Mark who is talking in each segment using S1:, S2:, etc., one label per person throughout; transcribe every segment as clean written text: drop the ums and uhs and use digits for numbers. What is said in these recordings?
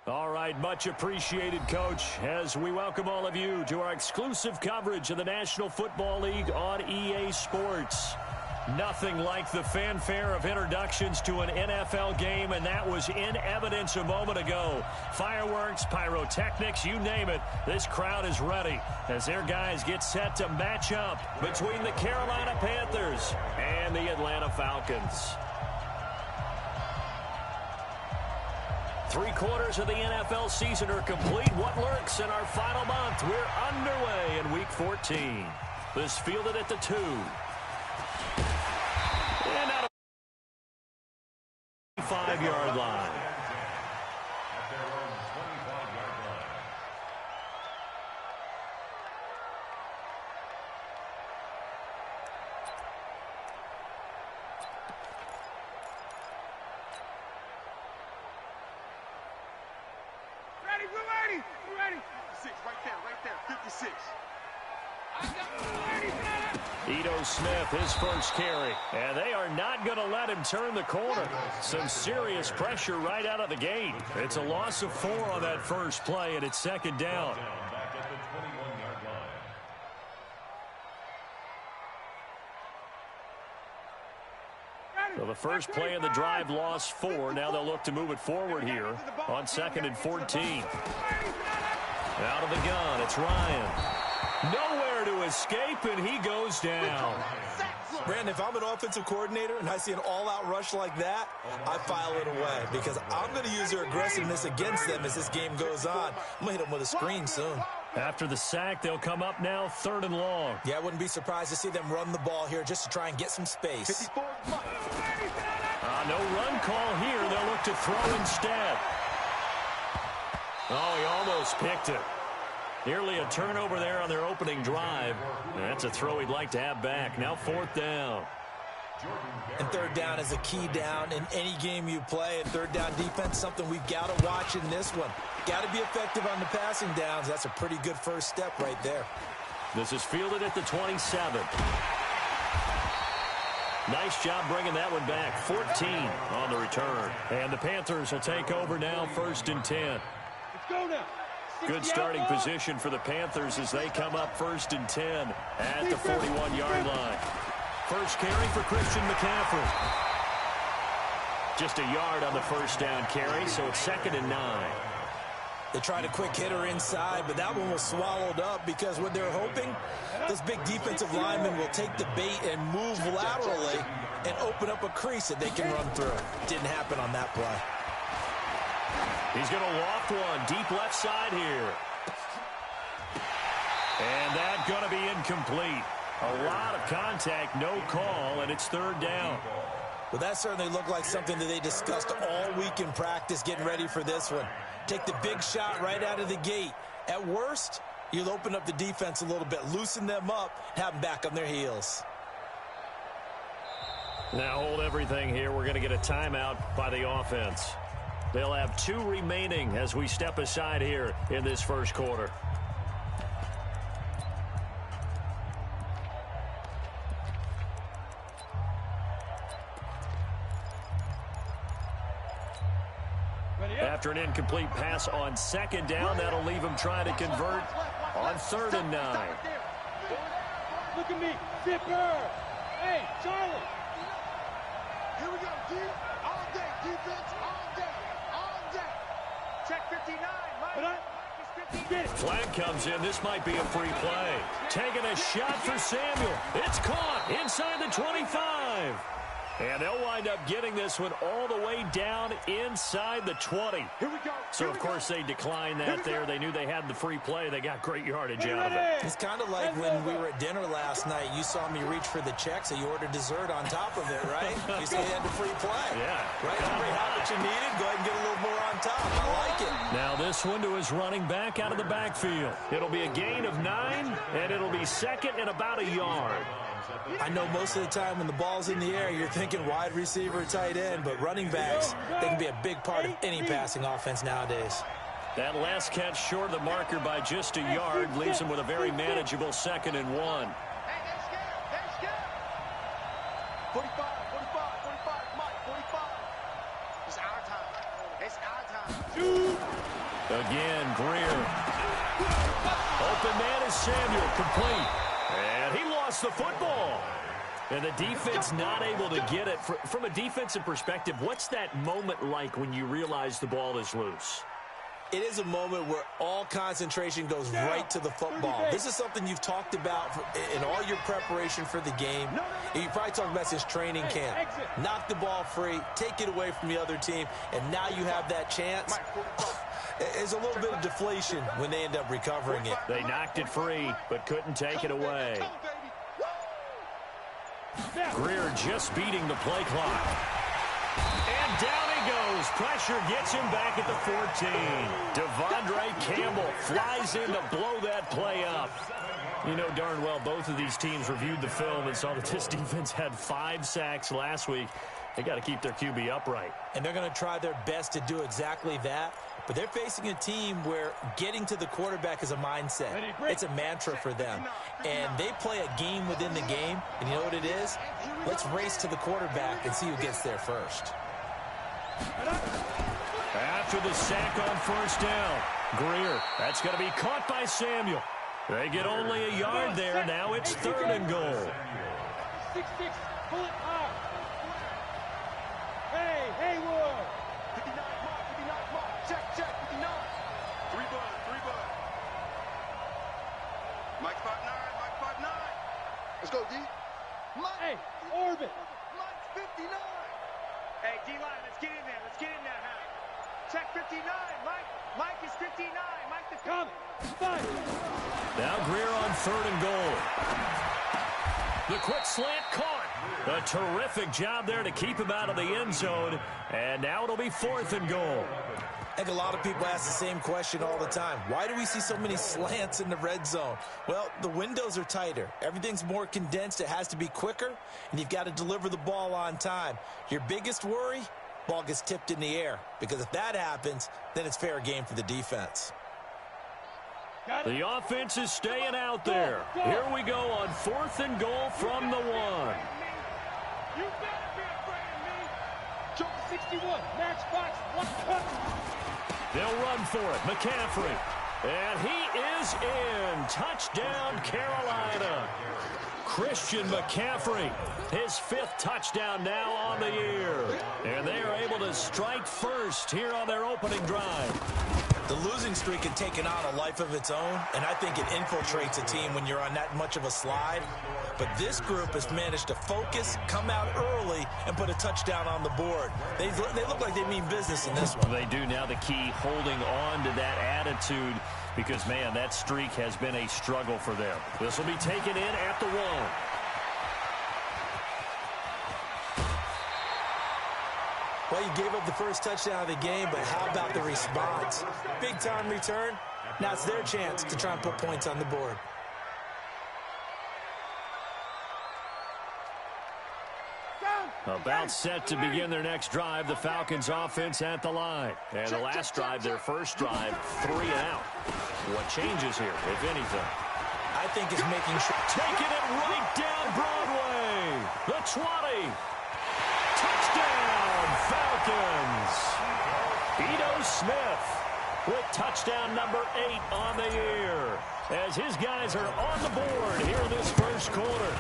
S1: All right, much appreciated, Coach, as we welcome all of you to our exclusive coverage of the National Football League on EA Sports. Nothing like the fanfare of introductions to an NFL game, and that was in evidence a moment ago. Fireworks, pyrotechnics, you name it, this crowd is ready as their guys get set to match up between the Carolina Panthers and the Atlanta Falcons. 3/4 of the NFL season are complete. What lurks in our final month? We're underway in Week 14. This fielded at the 2. And out of the 5-yard line.
S2: We're ready. 56, right there, 56.
S1: Ito Smith, his first carry. And they are not going to let him turn the corner. Some serious pressure right out of the gate. It's a loss of 4 on that first play, and it's second down.
S3: Back at the 21-yard line.
S1: So the first play of the drive lost 4. Now they'll look to move it forward here on 2nd and 14. Out of the gun, it's Ryan. Nowhere to escape, and he goes down.
S4: Brandon, if I'm an offensive coordinator and I see an all-out rush like that, I file it away because I'm going to use their aggressiveness against them as this game goes on. I'm going to hit them with a screen soon.
S1: After the sack, they'll come up now 3rd and long.
S4: Yeah, I wouldn't be surprised to see them run the ball here just to try and get some space.
S1: No run call here. They'll look to throw instead. Oh, he almost picked it. Nearly a turnover there on their opening drive. That's a throw he'd like to have back. Now 4th down.
S4: And 3rd down is a key down in any game you play. And 3rd down defense, something we've got to watch in this one. Got to be effective on the passing downs. That's a pretty good first step right there.
S1: This is fielded at the 27. Nice job bringing that one back. 14 on the return. And the Panthers will take over now, 1st and 10.
S2: Let's go now.
S1: Good starting position for the Panthers as they come up 1st and 10 at the 41-yard line. First carry for Christian McCaffrey. Just a yard on the first down carry, so it's 2nd and 9.
S4: They tried a quick hitter inside, but that one was swallowed up because what they're hoping, this big defensive lineman will take the bait and move laterally and open up a crease that they can run through. Didn't happen on that play.
S1: He's going to loft one deep left side here. And that's going to be incomplete. A lot of contact, no call, and it's 3rd down.
S4: Well, that certainly looked like something that they discussed all week in practice getting ready for this one. Take the big shot right out of the gate. At worst, you'll open up the defense a little bit, loosen them up, have them back on their heels.
S1: Now hold everything here. We're going to get a timeout by the offense. They'll have 2 remaining as we step aside here in this first quarter. After an incomplete pass on 2nd down, that'll leave him trying to convert on 3rd and 9.
S2: Look at me. Zipper. Hey, Charlie. Here we go, dude. All day. Defense all day. All day. Check 59, Mike.
S1: Flag comes in. This might be a free play. Taking a shot for Samuel. It's caught inside the 25. And they'll wind up getting this one all the way down inside the 20.
S2: Here we go.
S1: So, of course, they declined that there. They knew they had the free play. They got great yardage out of it.
S4: It's kind of like when we were at dinner last night. You saw me reach for the check, so you ordered dessert on top of it, right? You said you had the free play.
S1: Yeah.
S4: Right? You already had what you needed. Go ahead and get a little more on top. I like it.
S1: Now this one to his running back out of the backfield. It'll be a gain of 9, and it'll be 2nd and about a yard.
S4: I know most of the time when the ball's in the air, you're thinking wide receiver, tight end, but running backs, they can be a big part of any passing offense nowadays.
S1: That last catch short of the marker by just a yard leaves him with a very manageable 2nd and 1.
S2: Hey, that's good. That's good. 45, Mike, 45. It's our time. It's our time.
S1: Again, Greer. Open man is Samuel, complete. And he lost the football. And the defense not able to get it. From a defensive perspective, what's that moment like when you realize the ball is loose?
S4: It is a moment where all concentration goes right to the football. This is something you've talked about in all your preparation for the game. You probably talked about since training camp. Knock the ball free, take it away from the other team, and now you have that chance. There's a little bit of deflation when they end up recovering it.
S1: They knocked it free, but couldn't take it away. Greer just beating the play clock. And down he goes. Pressure gets him back at the 14. Devondre Campbell flies in to blow that play up. You know darn well both of these teams reviewed the film and saw that this defense had 5 sacks last week. They got to keep their QB upright. And they're going to try their best to do exactly that. But they're facing a team where getting to the quarterback is a mindset. It's a mantra for them. And they play a game within the game. And you know what it is? Let's race to the quarterback and see who gets there first. After the sack on first down, Greer. That's going to be caught by Samuel. They get only a yard there. Now it's 3rd and goal.
S2: 6-6, pull it high. Hey, Haywood. 59 mark, check, 59. 3 bud. Mike 5'9", Let's go, D. Mike. Hey, orbit. Mike's 59. Hey, D-line, let's get in there, Check 59, Mike is 59. Mike the coming.
S1: Now Greer on 3rd and goal. The quick slant caught. A terrific job there to keep him out of the end zone. And now it'll be 4th and goal. I think a lot of people ask the same question all the time. Why do we see so many slants in the red zone? Well, the windows are tighter. Everything's more condensed. It has to be quicker, and you've got to deliver the ball on time. Your biggest worry? Ball gets tipped in the air, because if that happens, then it's fair game for the defense. The offense is staying out there. Here we go on 4th and goal from the 1.
S2: You better be afraid of me. Joke 61, matchbox, 1 cut.
S1: They'll run for it. McCaffrey. And he is in. Touchdown, Carolina. Christian McCaffrey, his 5th touchdown now on the year. And they are able to strike first here on their opening drive. The losing streak had taken on a life of its own, and I think it infiltrates a team when you're on that much of a slide. But this group has managed to focus, come out early, and put a touchdown on the board. They look like they mean business in this one. They do. Now the key, holding on to that attitude, because, man, that streak has been a struggle for them. This will be taken in at the 1. Well, you gave up the first touchdown of the game, but how about the response? Big-time return. Now it's their chance to try and put points on the board. About set to begin their next drive, the Falcons offense at the line. And the last drive, their first drive, 3 and out. What changes here, if anything? I think it's making sure. Taking it right down Broadway. The 20. Touchdown, Falcons. Ito Smith with touchdown number 8 on the year, as his guys are on the board here in this first quarter.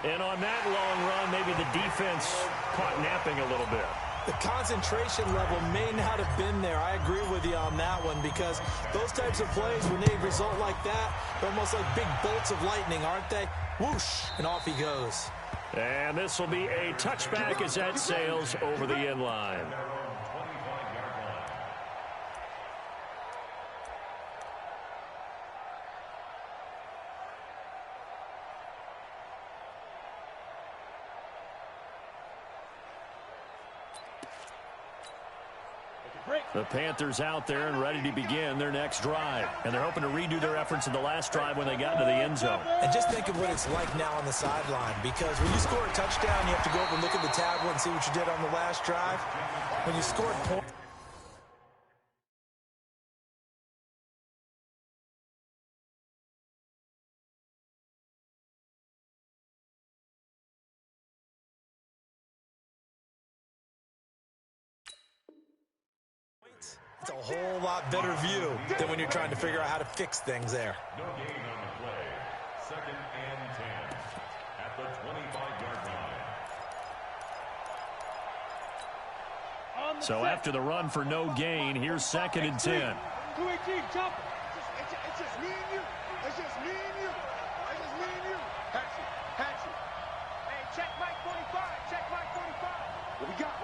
S1: And on that long run, maybe the defense caught napping a little bit. The concentration level may not have been there. I agree with you on that one, because those types of plays, when they result like that, they're almost like big bolts of lightning, aren't they? Whoosh, and off he goes. And this will be a touchback as that sails over the end line. The Panthers out there and ready to begin their next drive. And they're hoping to redo their efforts in the last drive when they got into the end zone. And just think of what it's like now on the sideline, because when you score a touchdown, you have to go over and look at the tablet and see what you did on the last drive. When you score points,
S4: It's a whole lot better view than when you're trying to figure out how to fix things there.
S3: No gain on the play. 2nd and 10 at the 25-yard line.
S1: So after the run for no gain, here's 2nd and 10.
S2: 218, jump. It's just me and you. It's just me and you. It's just me and you. Hatchet. Hey, check Mike 45. Check Mike 45. What we got?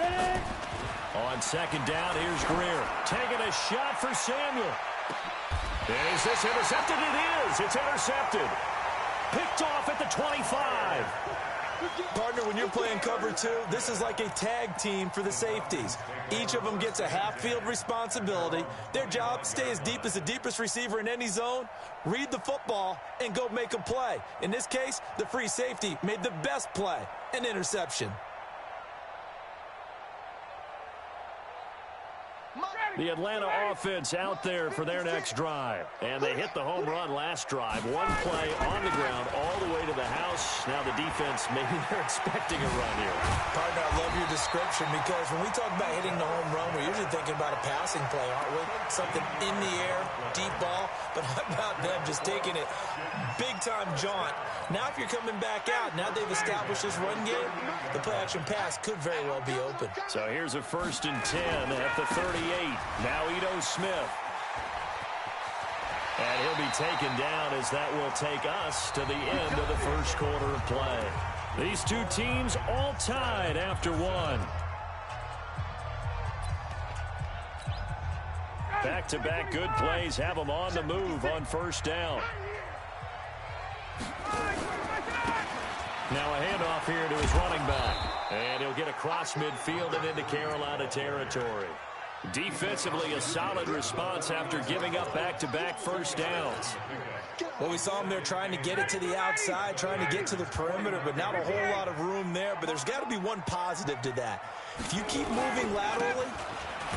S2: Ready?
S1: On 2nd down, here's Greer. Taking a shot for Samuel. Is this intercepted? It is. It's intercepted. Picked off at the 25.
S4: Partner, when you're playing cover 2, this is like a tag team for the safeties. Each of them gets a half-field responsibility. Their job, stay as deep as the deepest receiver in any zone, read the football, and go make a play. In this case, the free safety made the best play, an interception.
S1: The Atlanta offense out there for their next drive. And they hit the home run last drive. One play on the ground all the way to the house. Now the defense, maybe they're expecting a run here.
S4: Partner, I love your description because when we talk about hitting the home run, we're usually thinking about a passing play, aren't we? Something in the air, deep ball. But how about them just taking it big-time jaunt? Now if you're coming back out, now they've established this run game, the play-action pass could very well be open.
S1: So here's a 1st and 10 at the 38. Now Ito Smith. And he'll be taken down as that will take us to the end of the first quarter of play. These two teams all tied after one. Back-to-back good plays have them on the move on 1st down. Now a handoff here to his running back. And he'll get across midfield and into Carolina territory. Defensively, a solid response after giving up back-to-back 1st downs.
S4: Well, we saw him there trying to get it to the outside, trying to get to the perimeter, but not a whole lot of room there. But there's got to be one positive to that. If you keep moving laterally,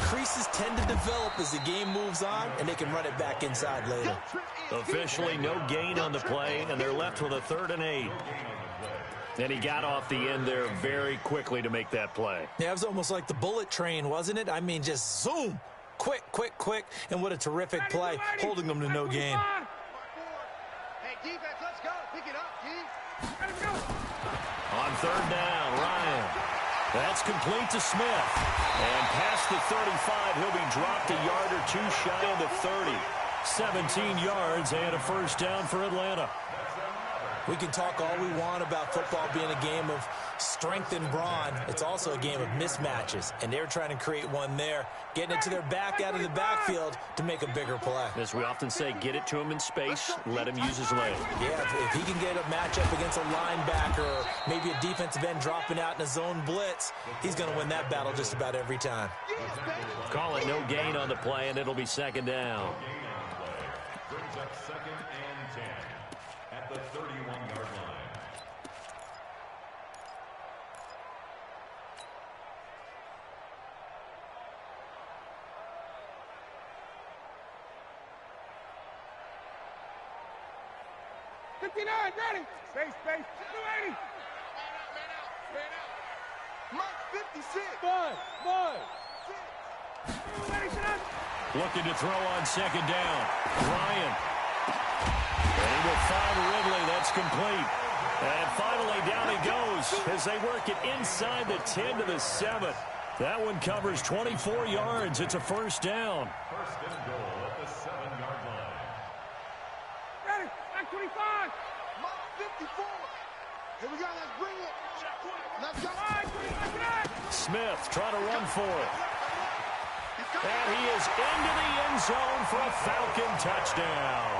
S4: creases tend to develop as the game moves on, and they can run it back inside later.
S1: Officially, no gain on the play, and they're left with a 3rd and 8. And he got off the end there very quickly to make that play.
S4: Yeah, it was almost like the bullet train, wasn't it? I mean, just zoom. Quick. And what a terrific play, holding them to no gain.
S2: Hey, defense, let's go. Pick it up, G.
S1: On 3rd down, Ryan. That's complete to Smith. And past the 35, he'll be dropped a yard or two shy of the 30. 17 yards and a 1st down for Atlanta.
S4: We can talk all we want about football being a game of strength and brawn. It's also a game of mismatches, and they're trying to create one there, getting it to their back out of the backfield to make a bigger play.
S1: As we often say, get it to him in space, let him use his leg.
S4: Yeah, if he can get a matchup against a linebacker or maybe a defensive end dropping out in a zone blitz, he's going to win that battle just about every time.
S1: Call it no gain on the play, and it'll be 2nd down.
S3: Brings up 2nd and 10 at the 31-yard line.
S2: Ready. Space. 280. Man out. Mike 56. Boy.
S1: Looking to throw on 2nd down. Ryan. And he will find Ridley. That's complete. And finally down he goes as they work it inside the 10 to the 7. That one covers 24 yards. It's a 1st down.
S3: 1st and goal at the 7-yard line.
S2: Ready. Back 25. Mike 54. Here we go. Let's bring it. Let's go.
S1: Smith trying to run for it. And he is into the end zone for a Falcon touchdown.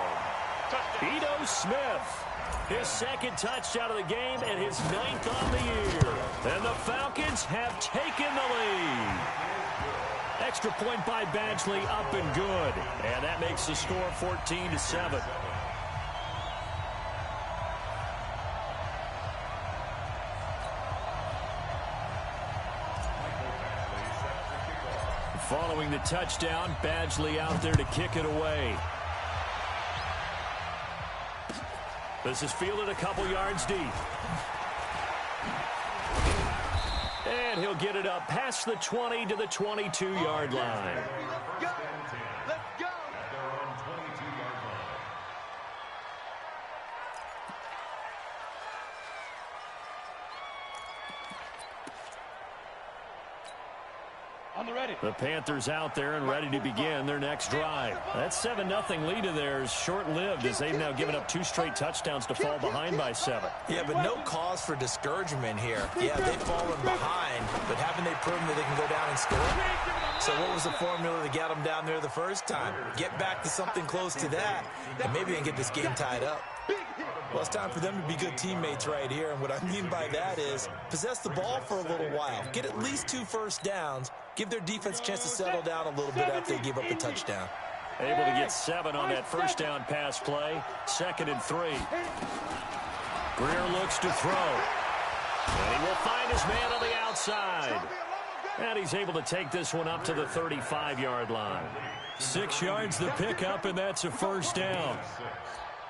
S1: Ito Smith, his 2nd touchdown of the game and his 9th on the year. And the Falcons have taken the lead. Extra point by Badgley, up and good. And that makes the score 14-7. Following the touchdown, Badgley out there to kick it away. This is fielded a couple yards deep. And he'll get it up past the 20 to the 22-yard line.
S2: Let's go.
S3: At their own 22-yard line.
S2: On the ready.
S1: The Panthers out there and ready to begin their next drive. That 7-0 lead of theirs short-lived as they've now given up 2 straight touchdowns to fall behind by 7.
S4: Yeah, but no cause for discouragement here. Yeah, they've fallen behind, but haven't they proven that they can go down and score? So what was the formula to get them down there the first time? Get back to something close to that, and maybe they can get this game tied up. Well, it's time for them to be good teammates right here, and what I mean by that is possess the ball for a little while, get at least 2 first downs, give their defense a chance to settle down a little bit after they give up the touchdown.
S1: Able to get 7 on that first down pass play. 2nd and 3. Greer looks to throw. And he will find his man on the outside. And he's able to take this one up to the 35-yard line. 6 yards the pickup, and that's a first down.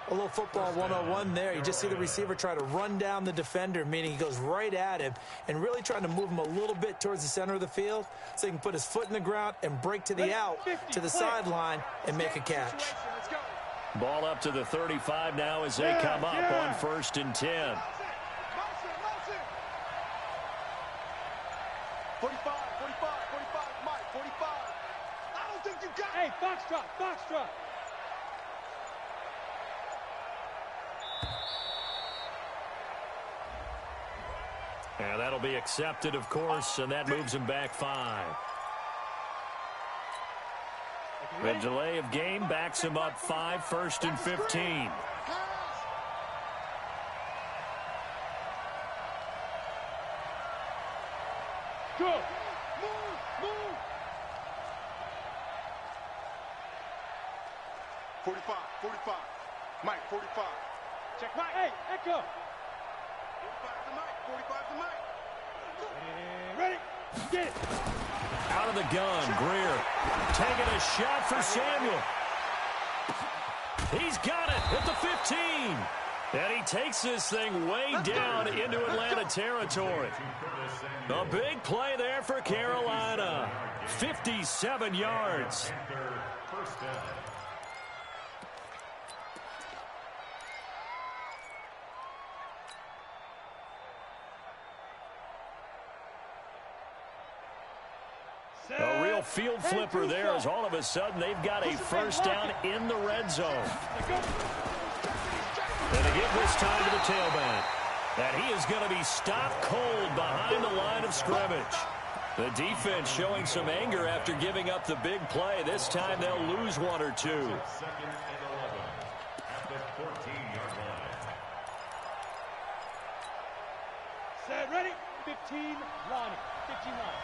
S4: A little football 101 there. You just see the receiver try to run down the defender, meaning he goes right at him and really trying to move him a little bit towards the center of the field so he can put his foot in the ground and break to the out, to the sideline, and make a catch.
S1: Ball up to the 35 now as they come up on 1st and 10.
S2: 45, Mike, 45. I don't think you got it. Hey, foxtrot.
S1: And that'll be accepted, of course, and that moves him back 5. The delay of game backs him up 5, 1st and 15.
S2: Go. Move. 45. Mike, 45. Check Mike. Hey, echo. 45 to Mike. And ready. Get it.
S1: Out of the gun, Greer taking a shot for Samuel. He's got it at the 15. And he takes this thing way down into Atlanta territory. A big play there for Carolina. 57 yards.
S3: First down.
S1: A real field flipper there as all of a sudden they've got a first down in the red zone. And they give this time to the tailback. And he is going to be stopped cold behind the line of scrimmage. The defense showing some anger after giving up the big play. This time they'll lose 1 or 2.
S3: 2nd and 11 at the 14-yard line.
S2: Set, ready. 15, Lonnie. 15 line.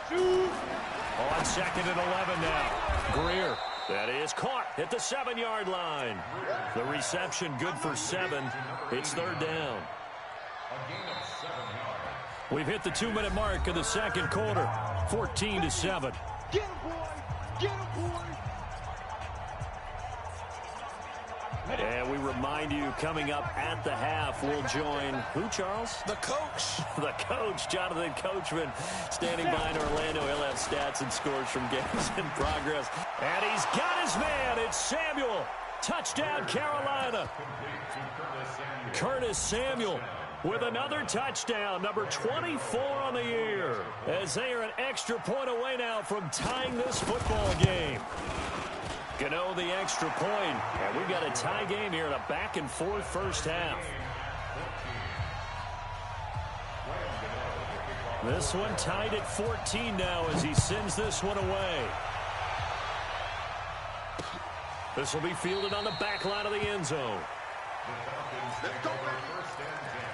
S2: Here we go.
S1: On 2nd and 11 now. Greer. That is caught at the 7-yard line. The reception good for 7. It's 3rd down.
S3: A gain of 7 yards.
S1: We've hit the 2-minute mark of the 2nd quarter. 14-7.
S2: Get him, boy. Get him, boy.
S1: And we remind you, coming up at the half, we'll join who, Charles?
S4: The coach.
S1: The coach, Jonathan Coachman, standing by in Orlando. He'll have stats and scores from games in progress. And he's got his man. It's Samuel. Touchdown, Carolina. Curtis Samuel with another touchdown, number 24 on the year, as they are an extra point away now from tying this football game. Gano the extra point, and we've got a tie game here in a back-and-forth first half. This one tied at 14 now as he sends this one away. This will be fielded on the back line of the end zone.
S3: Let's go, first and 10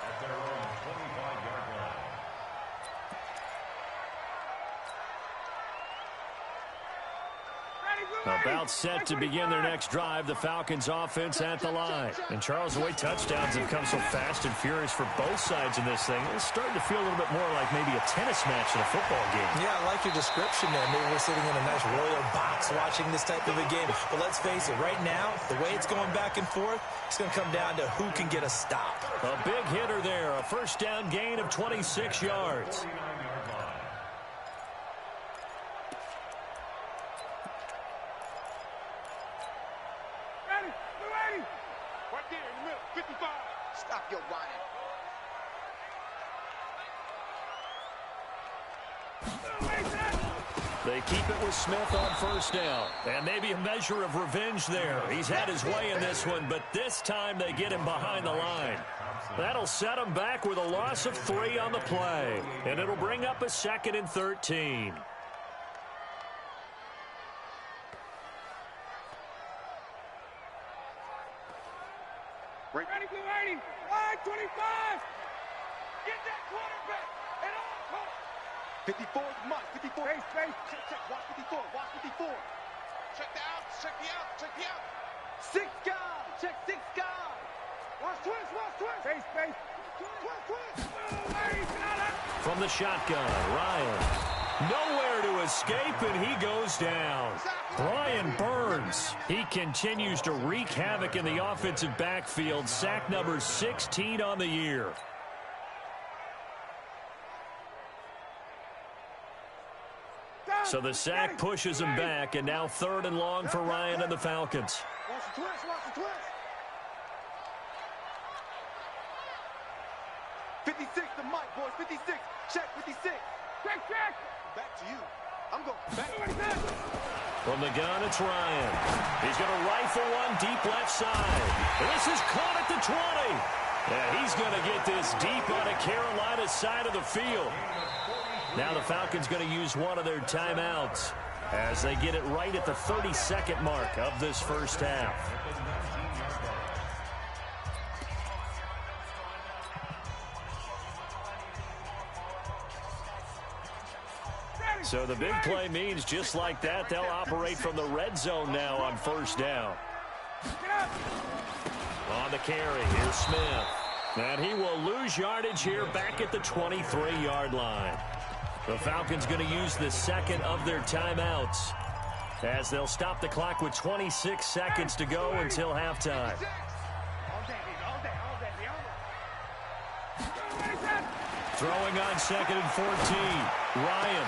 S3: at their own 25-yard line.
S2: Ready,
S1: About set to begin their next drive, the Falcons offense at the line. And Charles, the way touchdowns have come so fast and furious for both sides in this thing, it's starting to feel a little bit more like maybe a tennis match in a football game.
S4: Yeah, I like your description there. Maybe we're sitting in a nice royal box watching this type of a game. But let's face it, right now, the way it's going back and forth, it's going to come down to who can get a stop.
S1: A big hitter there, a first down gain of 26 yards.
S2: Stop your whining.
S1: They keep it with Smith on first down. And maybe a measure of revenge there. He's had his way in this one, but this time they get him behind the line. That'll set him back with a loss of 3 on the play. And it'll bring up a 2nd and 13.
S2: Ready, blue 80. Line 25. Get that quarterback. And on. 54 is must. 54. Face. Check. Watch 54. Watch 54. Check the out. Check the out. Check the out. 6 guys. Check 6 guys. Watch twist. Face. Twist.
S1: From the shotgun, Ryan. Nowhere to escape, and he goes down. Brian Burns. He continues to wreak havoc in the offensive backfield. Sack number 16 on the year. So the sack pushes him back, and now 3rd and long for Ryan and the Falcons.
S2: Watch the twist. 56 to Mike, boys. 56. Check 56. Check. Back to you. I'm going back.
S1: From the gun, it's Ryan. He's going to rifle one deep left side. And this is caught at the 20. Yeah, he's going to get this deep on the Carolina side of the field. Now the Falcons going to use one of their timeouts as they get it right at the 32nd mark of this first half. So the big play means just like that, they'll operate from the red zone now on first down. On the carry, here's Smith. And he will lose yardage here back at the 23-yard line. The Falcons going to use the 2nd of their timeouts as they'll stop the clock with 26 seconds to go until halftime. Throwing on 2nd and 14. Ryan.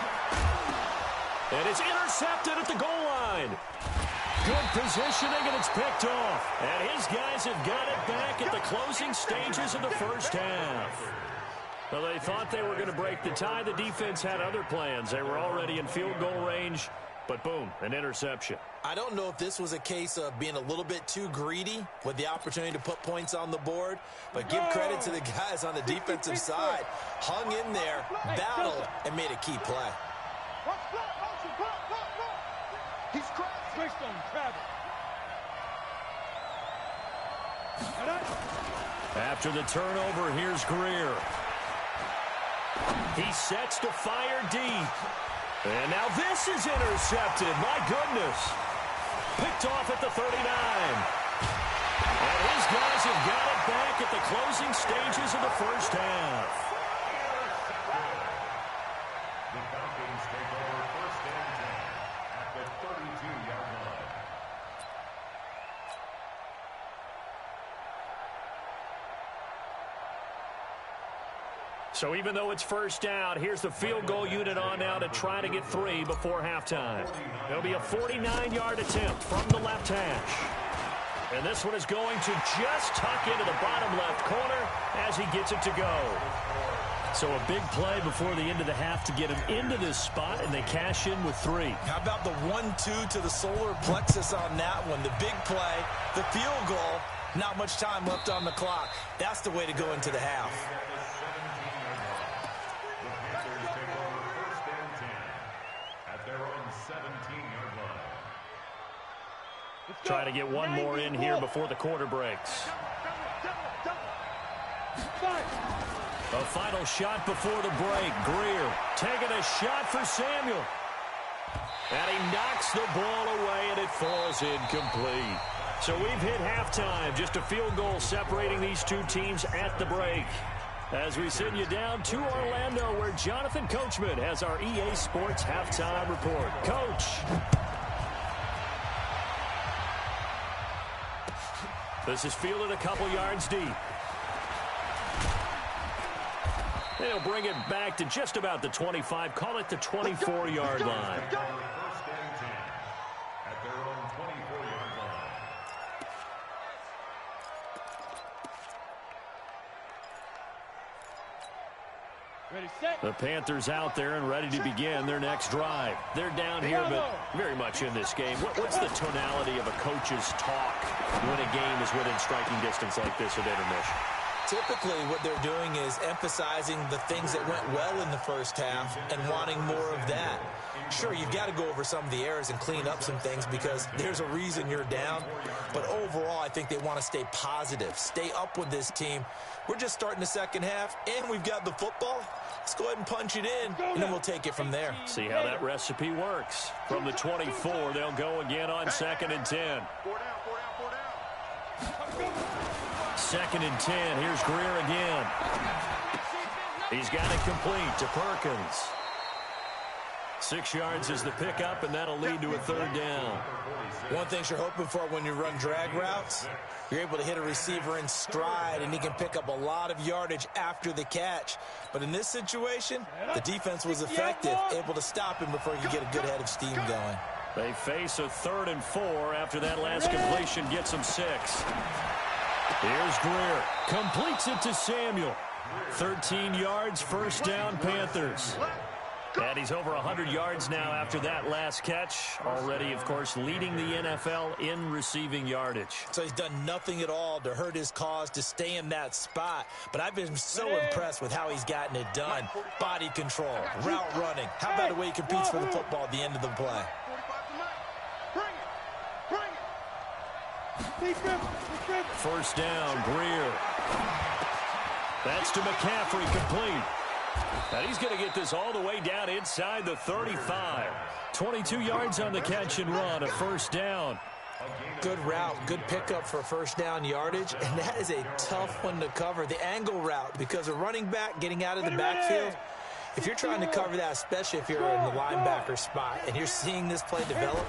S1: And it's intercepted at the goal line. Good positioning, and it's picked off. And his guys have got it back at the closing stages of the first half. Well, they thought they were going to break the tie. The defense had other plans. They were already in field goal range, but boom, an interception.
S4: I don't know if this was a case of being a little bit too greedy with the opportunity to put points on the board, but give credit to the guys on the defensive side. Hung in there, battled, and made a key play.
S2: He's switched on travel.
S1: After the turnover, here's Greer. He sets to fire deep. And now this is intercepted. My goodness. Picked off at the 39. And his guys have got it back at the closing stages of the first half.
S3: The Falcons take over 1st and 10 at the 32-yard line.
S1: So even though it's first down, here's the field goal unit on now to try to get 3 before halftime. It'll be a 49-yard attempt from the left hash. And this one is going to just tuck into the bottom left corner as he gets it to go. So a big play before the end of the half to get him into this spot, and they cash in with 3.
S4: How about the 1-2 to the solar plexus on that one? The big play, the field goal, not much time left on the clock. That's the way to go into the half.
S1: Try to get one more in here before the quarter breaks. A final shot before the break. Greer taking a shot for Samuel. And he knocks the ball away, and it falls incomplete. So we've hit halftime. Just a field goal separating these two teams at the break. As we send you down to Orlando, where Jonathan Coachman has our EA Sports halftime report. Coach. This is fielded a couple yards deep. They'll bring it back to just about the 25. Call it the 24-yard line.
S3: First and 10 at their own 24-yard line.
S2: Ready, set.
S1: The Panthers out there and ready to begin their next drive. They're down here, but very much in this game. What's the tonality of a coach's talk when a game is within striking distance like this at intermission?
S4: Typically, what they're doing is emphasizing the things that went well in the first half and wanting more of that. Sure, you've got to go over some of the errors and clean up some things because there's a reason you're down. But overall, I think they want to stay positive, stay up with this team. We're just starting the second half, and we've got the football. Let's go ahead and punch it in, and then we'll take it from there.
S1: See how that recipe works. From the 24, they'll go again on 2nd and 10.
S2: 4 down, 4 down, 4 down.
S1: 2nd and 10. Here's Greer again. He's got it complete to Perkins. 6 yards is the pickup, and that'll lead to a 3rd down.
S4: One thing you're hoping for when you run drag routes, you're able to hit a receiver in stride, and he can pick up a lot of yardage after the catch. But in this situation, the defense was effective, able to stop him before you get a good head of steam going.
S1: They face a 3rd and 4 after that last completion gets them 6. Here's Greer. Completes it to Samuel. 13 yards, 1st down, Panthers. And he's over 100 yards now after that last catch. Already, of course, leading the NFL in receiving yardage.
S4: So he's done nothing at all to hurt his cause, to stay in that spot. But I've been so impressed with how he's gotten it done. Body control, route running. How about the way he competes for the football at the end of the play?
S2: Bring it.
S1: 1st down, Greer. That's to McCaffrey, complete. And he's going to get this all the way down inside the 35. 22 yards on the catch and run, a 1st down.
S4: Good route, good pickup for 1st down yardage, and that is a tough one to cover, the angle route, because a running back getting out of the backfield, if you're trying to cover that, especially if you're in the linebacker spot and you're seeing this play develop,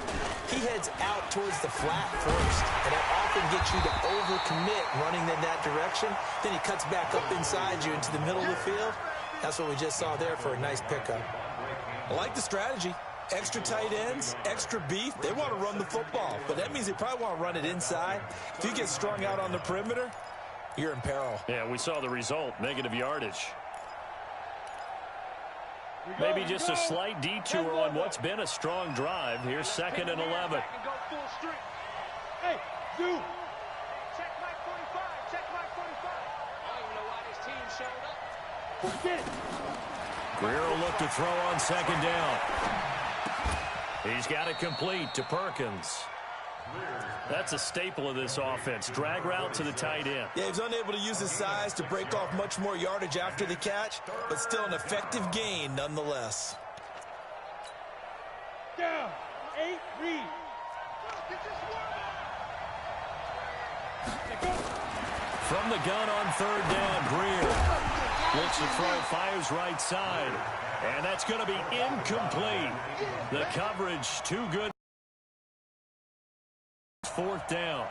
S4: he heads out towards the flat first, and that often gets you to overcommit running in that direction. Then he cuts back up inside you into the middle of the field. That's what we just saw there for a nice pickup. I like the strategy. Extra tight ends, extra beef. They want to run the football, but that means they probably want to run it inside. If you get strung out on the perimeter, you're in peril.
S1: Yeah, we saw the result, negative yardage. Maybe just a slight detour on what's been a strong drive. Here's 2nd and 11.
S2: Hey, dude.
S5: Check my 45. Check my 45. I don't even know why this team showed up.
S2: Forget it.
S1: Greer will look to throw on 2nd down. He's got it complete to Perkins. That's a staple of this offense. Drag route to the tight end.
S4: Yeah, he's unable to use his size to break off much more yardage after the catch, but still an effective gain nonetheless.
S2: Down. 8, read.
S1: From the gun on 3rd down, Greer. Looks to throw, fires right side. And that's going to be incomplete. The coverage too good. 4th down.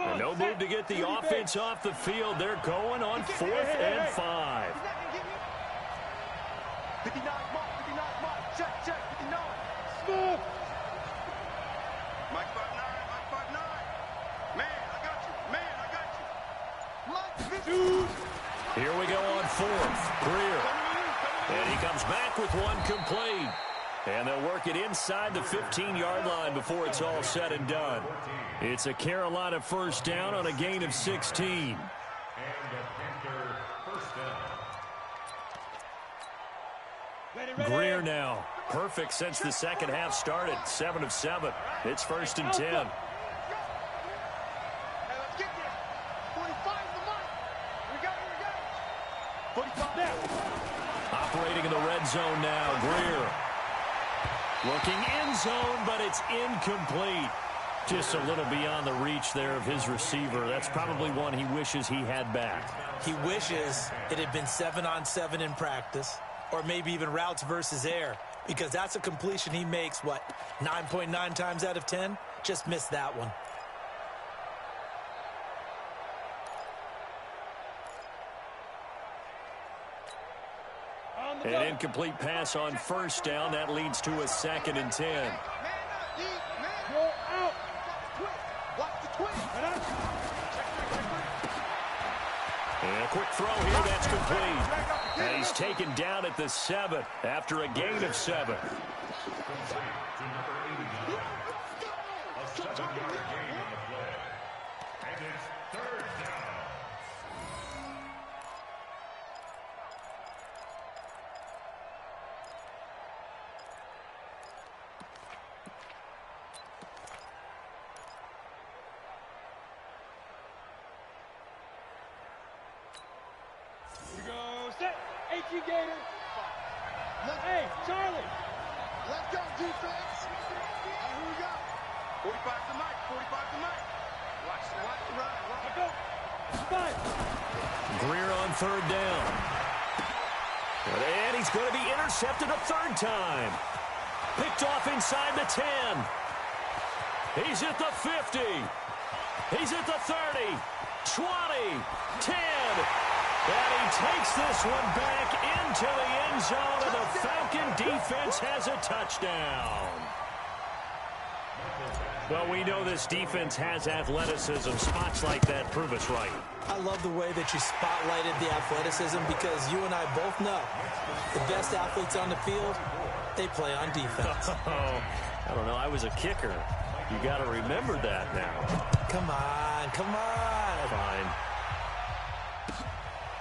S1: And no move to get the offense off the field. They're going on 4th and 5.
S2: 59 mark, 59 mark. Check, 59. Smooth. Mike 5'9", Mike 5'9". Man, I got you. Dude.
S1: Here we go on 4th. Greer. And he comes back with one complete. And they'll work it inside the 15-yard line before it's all said and done. It's a Carolina 1st down on a gain of 16.
S3: And a Panther 1st down.
S1: Greer now. Perfect since the second half started. 7 of 7. It's 1st and 10.
S2: Hey, let's get this. 45 the mark. Here we go. 45 now.
S1: Operating in the red zone now. Greer. Looking end zone, but it's incomplete. Just a little beyond the reach there of his receiver. That's probably one he wishes he had back.
S4: He wishes it had been 7-on-7 in practice, or maybe even routes versus air, because that's a completion he makes, 9.9 times out of 10? Just missed that one.
S1: An incomplete pass on 1st down. That leads to a 2nd and 10.
S2: Man up, deep, man. Go out. Watch the twist.
S1: And a quick throw here. That's complete. And he's taken down at the 7 after a gain of 7.
S3: A 7-yard gain on the play. And it's 3rd down.
S2: Gator. Hey, Charlie. Let's go, defense. Here we go. 45 to Mike. 45 to Mike. Watch the run. Let's go. 5.
S1: Greer on 3rd down. And he's going to be intercepted a 3rd time. Picked off inside the 10. He's at the 50. He's at the 30. 20. 10. And he takes this one back into the end zone, and the Falcon defense has a touchdown. Well, we know this defense has athleticism. Spots like that prove us right.
S4: I love the way that you spotlighted the athleticism, because you and I both know the best athletes on the field, they play on defense.
S1: Oh, I don't know. I was a kicker. You got to remember that now.
S4: Come on, come on.
S1: Fine.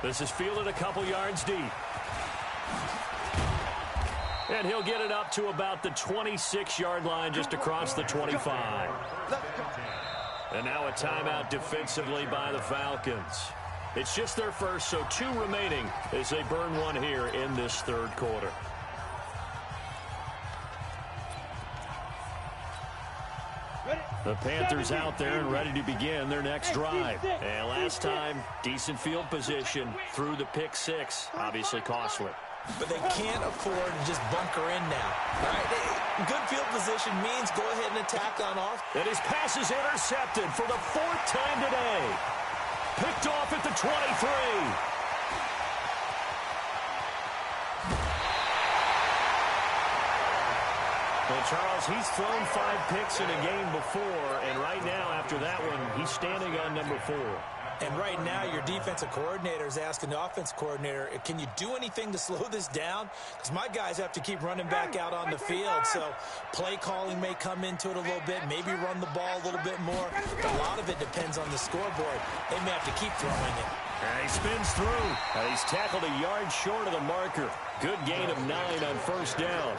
S1: This is fielded a couple yards deep. And he'll get it up to about the 26-yard line, just across the 25. And now a timeout defensively by the Falcons. It's just their first, so 2 remaining as they burn one here in this 3rd quarter. The Panthers out there and ready to begin their next drive. And last time, decent field position through the pick 6. Obviously costly.
S4: But they can't afford to just bunker in now. All right, good field position means go ahead and attack on off.
S1: And his pass is intercepted for the 4th time today. Picked off at the 23. Well, Charles, he's thrown 5 picks in a game before, and right now, after that one, he's standing on number 4.
S4: And right now, your defensive coordinator is asking the offensive coordinator, can you do anything to slow this down? Because my guys have to keep running back out on the field, so play calling may come into it a little bit, maybe run the ball a little bit more. But a lot of it depends on the scoreboard. They may have to keep throwing it.
S1: And he spins through. And he's tackled a yard short of the marker. Good gain of 9 on 1st down.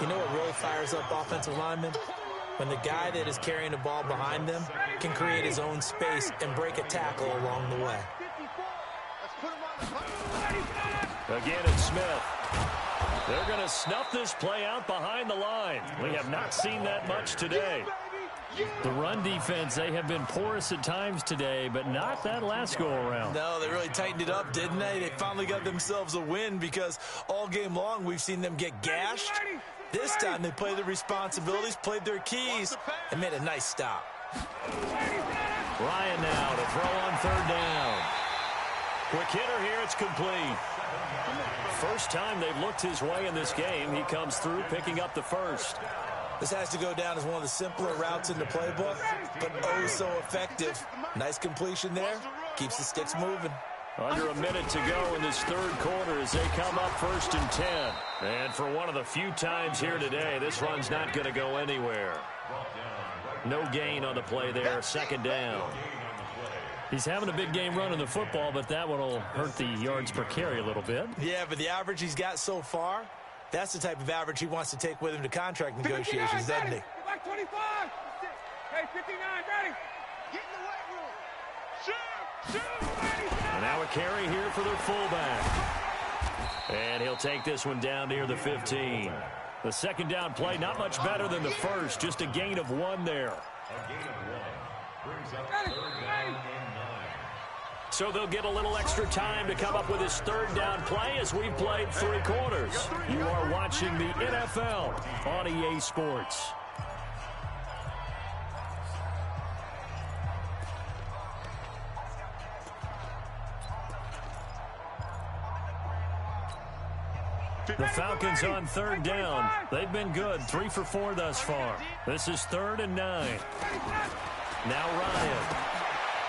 S4: You know what really fires up offensive linemen? When the guy that is carrying the ball behind them can create his own space and break a tackle along the way.
S1: Again, it's Smith. They're going to snuff this play out behind the line. We have not seen that much today.
S6: The run defense, they have been porous at times today, but not that last go-around.
S4: No, they really tightened it up, didn't they? They finally got themselves a win, because all game long we've seen them get gashed. This time they played their responsibilities, played their keys, and made a nice stop.
S1: Ryan now to throw on 3rd down. Quick hitter here, it's complete. First time they've looked his way in this game. He comes through, picking up the 1st.
S4: This has to go down as one of the simpler routes in the playbook, but oh so effective. Nice completion there. Keeps the sticks moving.
S1: Under a minute to go in this 3rd quarter as they come up 1st and 10. And for one of the few times here today, this run's not going to go anywhere. No gain on the play there, 2nd down.
S6: He's having a big game running the football, but that one will hurt the yards per carry a little bit.
S4: Yeah, but the average he's got so far, that's the type of average he wants to take with him to contract negotiations, doesn't he?
S2: Like 25. Hey, 59, ready. Get in the weight room. Shoot.
S1: And now a carry here for their fullback. And he'll take this one down near the 15. The second down play, not much better than the first, just a gain of 1 there.
S3: A gain of 1 brings up third down and 9.
S1: So they'll get a little extra time to come up with his third down play as we've played 3 quarters. You are watching the NFL on EA Sports. The Falcons on third down. They've been good, 3 for 4 thus far. This is 3rd and 9. Now Ryan.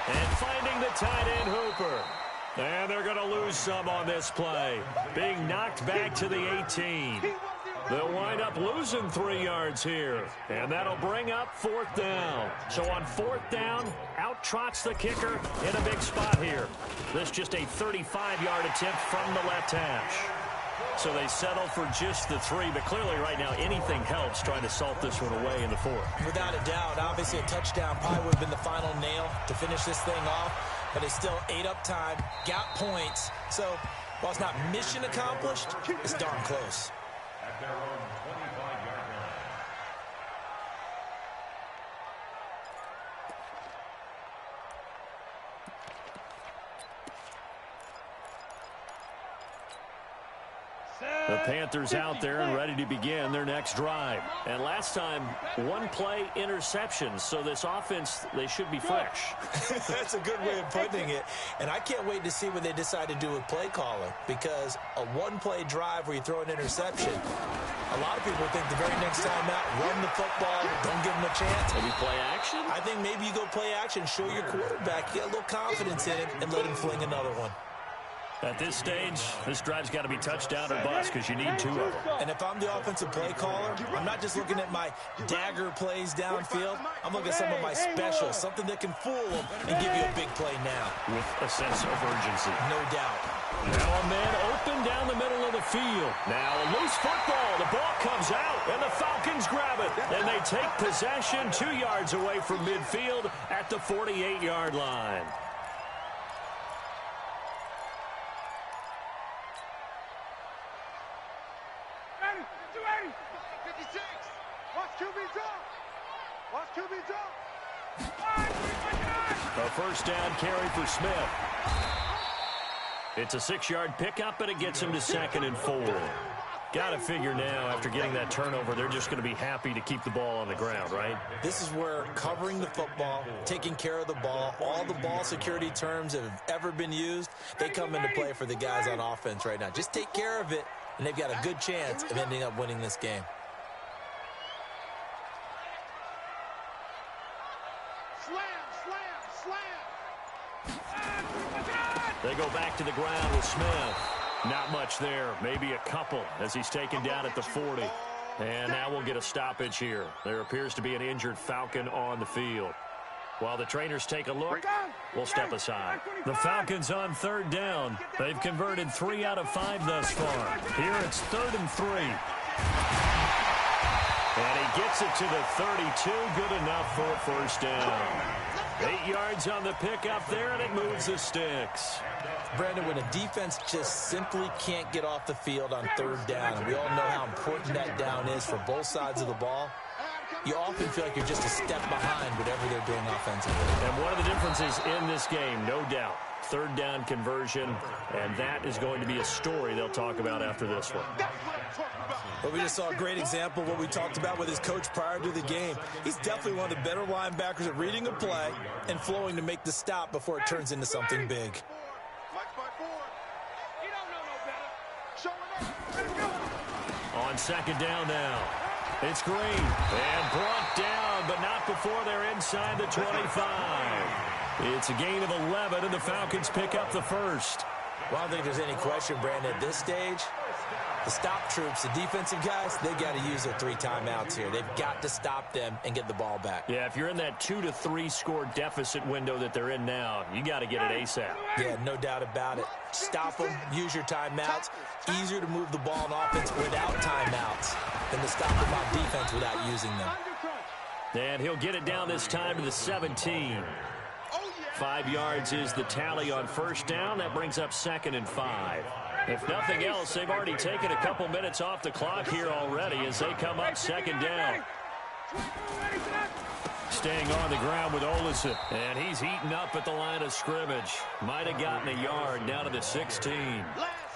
S1: And finding the tight end Hooper. And they're going to lose some on this play. Being knocked back to the 18. They'll wind up losing 3 yards here. And that'll bring up 4th down. So on 4th down, out trots the kicker in a big spot here. This just a 35-yard attempt from the left hash. So they settle for just the 3, but clearly right now anything helps trying to salt this one away in the 4th.
S4: Without a doubt, obviously a touchdown probably would have been the final nail to finish this thing off, but they still ate up time, got points. So while it's not mission accomplished, it's darn close.
S3: At their own 25-yard line.
S1: The Panthers out there and ready to begin their next drive. And last time, 1-play interceptions. So this offense, they should be fresh.
S4: That's a good way of putting it. And I can't wait to see what they decide to do with play calling, because a 1-play drive where you throw an interception, a lot of people think the very next time out, run the football, don't give them a chance.
S1: Maybe play action?
S4: I think maybe you go play action, show your quarterback, get a little confidence in him, and let him fling another one.
S1: At this stage, this drive's got to be touchdown or bust because you need 2 of them.
S4: And if I'm the offensive play caller, I'm not just looking at my dagger plays downfield. I'm looking at some of my specials, something that can fool them and give you a big play now.
S1: With a sense of urgency.
S4: No doubt.
S1: Now a man open down the middle of the field. Now a loose football. The ball comes out, and the Falcons grab it. And they take possession 2 yards away from midfield at the 48-yard line. A first down carry for Smith. It's a 6-yard pickup, but it gets him to 2nd and 4. Got to figure now, after getting that turnover, they're just going to be happy to keep the ball on the ground, right?
S4: This is where covering the football, taking care of the ball, all the ball security terms that have ever been used, they come into play for the guys on offense right now. Just take care of it, and they've got a good chance of ending up winning this game.
S1: They go back to the ground with Smith. Not much there, maybe a couple as he's taken down at the 40. And now we'll get a stoppage here. There appears to be an injured Falcon on the field. While the trainers take a look, we'll step aside. The Falcons on 3rd down. They've converted 3 out of 5 thus far. Here it's 3rd and 3. And he gets it to the 32. Good enough for a first down. 8 yards on the pickup there, and it moves the sticks.
S4: Brandon, when a defense just simply can't get off the field on 3rd down, and we all know how important that down is for both sides of the ball, you often feel like you're just a step behind whatever they're doing offensively.
S1: And one of the differences in this game, no doubt, 3rd down conversion, and that is going to be a story they'll talk about after this one.
S4: But we just saw a great example of what we talked about with his coach prior to the game. He's definitely one of the better linebackers at reading a play and flowing to make the stop before it turns into something big.
S1: On 2nd down now. It's Green. And brought down, but not before they're inside the 25. It's a gain of 11, and the Falcons pick up the first.
S4: Well, I don't think there's any question, Brandon, at this stage, The stop troops, the defensive guys, they got to use their 3 timeouts here. They've got to stop them and get the ball back.
S1: Yeah, if you're in that 2 to 3 score deficit window that they're in now, you got to get it ASAP.
S4: Yeah, no doubt about it. Stop them, use your timeouts. Easier to move the ball on offense without timeouts than to stop them on defense without using them.
S1: And he'll get it down this time to the 17. 5 yards is the tally on first down. That brings up 2nd and 5. If nothing else, they've already taken a couple minutes off the clock here already as they come up 2nd down. Staying on the ground with Olsen. And he's eaten up at the line of scrimmage. Might have gotten a yard down to the 16.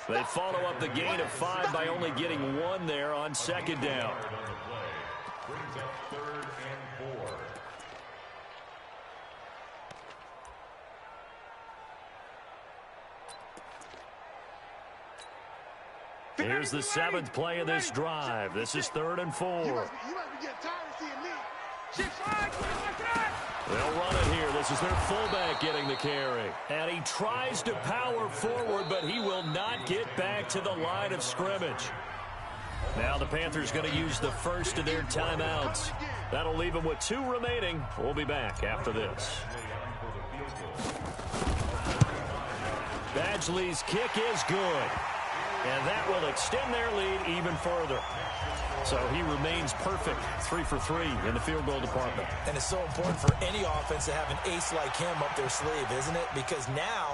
S1: They follow up the gain of 5 by only getting 1 there on 2nd down.
S3: Brings up 3rd and 4.
S1: Here's the 7th play of this drive. This is 3rd and 4.
S2: You must be getting tired of seeing me.
S1: They'll run it here. This is their fullback getting the carry. And he tries to power forward, but he will not get back to the line of scrimmage. Now the Panthers going to use the first of their timeouts. That'll leave them with 2 remaining. We'll be back after this. Badgley's kick is good. And that will extend their lead even further. So he remains perfect, 3 for 3 in the field goal department.
S4: And it's so important for any offense to have an ace like him up their sleeve, isn't it? Because now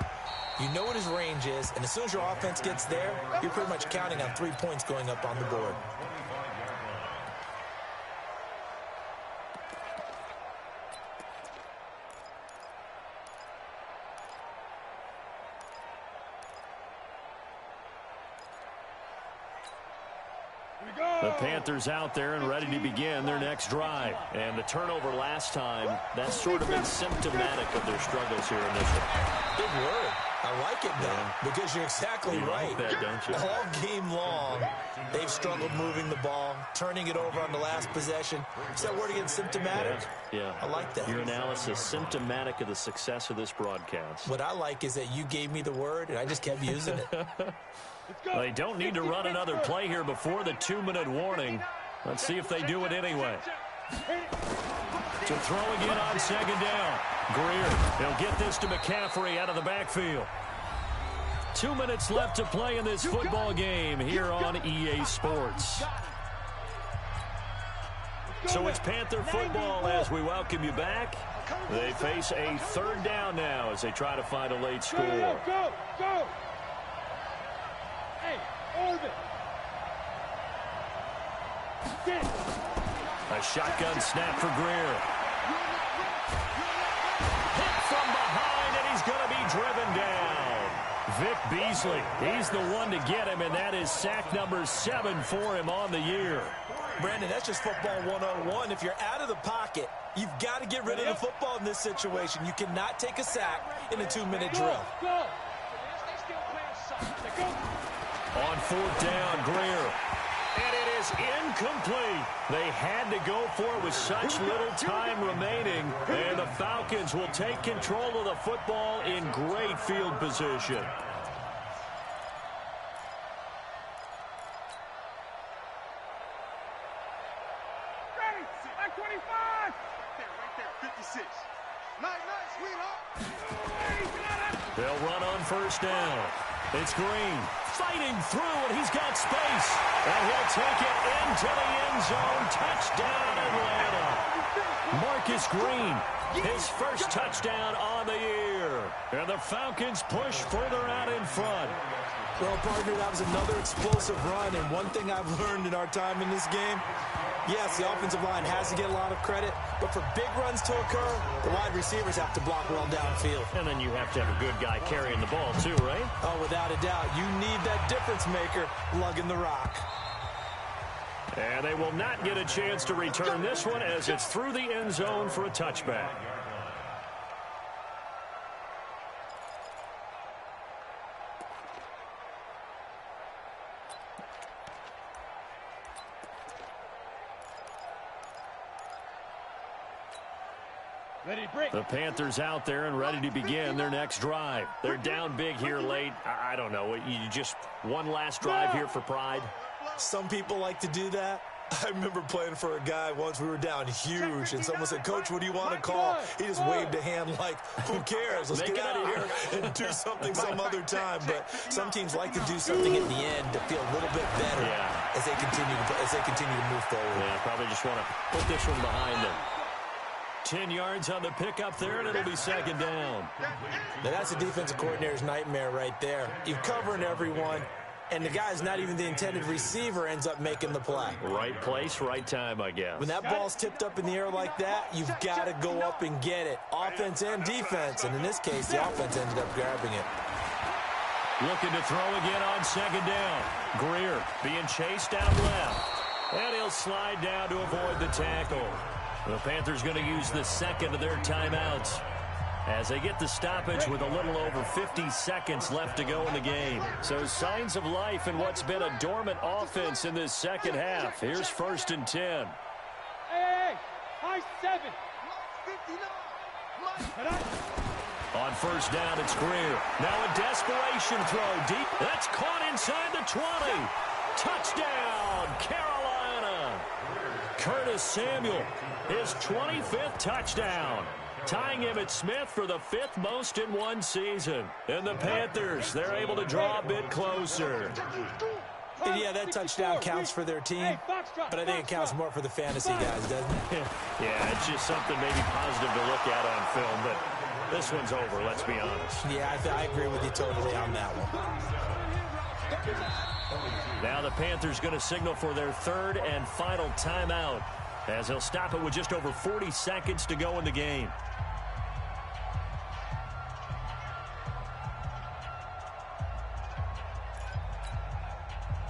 S4: you know what his range is, and as soon as your offense gets there, you're pretty much counting on 3 points going up on the board.
S1: The Panthers out there and ready to begin their next drive. And the turnover last time, that's sort of been symptomatic of their struggles here initially.
S4: Big word. I like it, though, because you're exactly right.
S1: Like that, don't you?
S4: All game long, they've struggled moving the ball, turning it over on the last possession. Is that word again, symptomatic?
S1: Yeah.
S4: I like that.
S1: Your analysis, symptomatic of the success of this broadcast.
S4: What I like is that you gave me the word, and I just kept using it.
S1: They don't need to run another play here before the 2-minute warning. Let's see if they do it anyway. To throw again on 2nd down. Greer, he'll get this to McCaffrey out of the backfield. 2 minutes left to play in this football game here on EA Sports. So it's Panther football as we welcome you back. They face a 3rd down now as they try to find a late score.
S2: Go, go. Hey, Orbit.
S1: A shotgun snap for Greer. Hit from behind, and he's going to be driven down. Vic Beasley, he's the one to get him, and that is sack number 7 for him on the year.
S4: Brandon, that's just football 101. If you're out of the pocket, you've got to get rid of the football in this situation. You cannot take a sack in a 2-minute drill.
S2: Go.
S1: On 4th down, Greer. And it is incomplete. They had to go for it with such little time remaining. And the Falcons will take control of the football in great field position.
S2: Ready. Back 25. Right there, 56. Nice, sweetheart.
S1: They'll run on 1st down. It's Green fighting through, and he's got space. And he'll take it into the end zone. Touchdown, Atlanta. Marcus Green, his first touchdown on the year. And the Falcons push further out in front.
S4: Well, partner, that was another explosive run, and one thing I've learned in our time in this game, yes, the offensive line has to get a lot of credit, but for big runs to occur, the wide receivers have to block well downfield.
S1: And then you have to have a good guy carrying the ball too, right?
S4: Oh, without a doubt. You need that difference maker lugging the rock.
S1: And they will not get a chance to return this one as it's through the end zone for a touchback. The Panthers out there and ready to begin their next drive. They're down big here late. I don't know. You just one last drive here for pride?
S4: Some people like to do that. I remember playing for a guy once. We were down huge, and someone said, "Coach, what do you want to call?" He just waved a hand like, "Who cares? Let's get out of here and do something some other time." But some teams like to do something at the end to feel a little bit better as they continue to move forward.
S1: Yeah, probably just want to put this one behind them. 10 yards on the pickup there, and it'll be second down.
S4: Now that's a defensive coordinator's nightmare right there. You're covering everyone, and the guy's not even the intended receiver ends up making the play.
S1: Right place, right time, I guess.
S4: When that ball's tipped up in the air like that, you've got to go up and get it. Offense and defense, and in this case, the offense ended up grabbing it.
S1: Looking to throw again on second down. Greer being chased out left. And he'll slide down to avoid the tackle. The Panthers going to use the second of their timeouts as they get the stoppage with a little over 50 seconds left to go in the game. So signs of life in what's been a dormant offense in this second half. Here's 1st and 10.
S2: Hey, high 7.
S1: On first down, it's Greer. Now a desperation throw deep. That's caught inside the 20. Touchdown, Carolina. Curtis Samuel, his 25th touchdown, tying Emmitt Smith for the 5th most in one season. And the Panthers, they're able to draw a bit closer.
S4: And yeah, that touchdown counts for their team, but I think it counts more for the fantasy guys, doesn't it?
S1: Yeah, it's just something maybe positive to look at on film, but this one's over, let's be honest.
S4: Yeah, I agree with you totally on that one.
S1: Now the Panthers going to signal for their 3rd and final timeout as they'll stop it with just over 40 seconds to go in the game.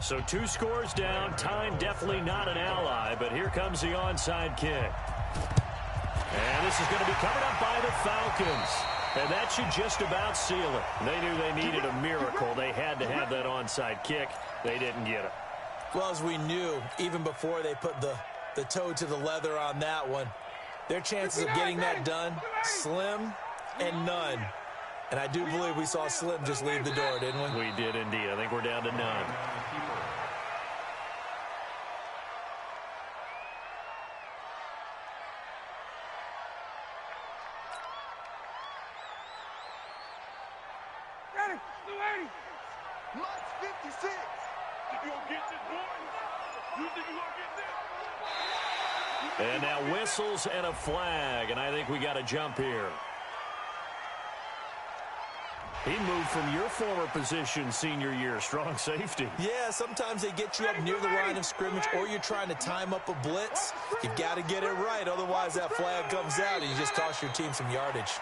S1: So 2 scores down. Time definitely not an ally, but here comes the onside kick. And this is going to be covered up by the Falcons. And that should just about seal it. They knew they needed a miracle. They had to have that onside kick. They didn't get it.
S4: Well, as we knew, even before they put the toe to the leather on that one, their chances of getting that done, slim and none. And I do believe we saw Slim just leave the door, didn't we?
S1: We did indeed. I think we're down to none. And now whistles and a flag, and I think we got a jump here. He moved from your former position senior year, strong safety.
S4: Yeah, sometimes they get you up near the line of scrimmage, or you're trying to time up a blitz. You've got to get it right, otherwise that flag comes out and you just cost your team some yardage.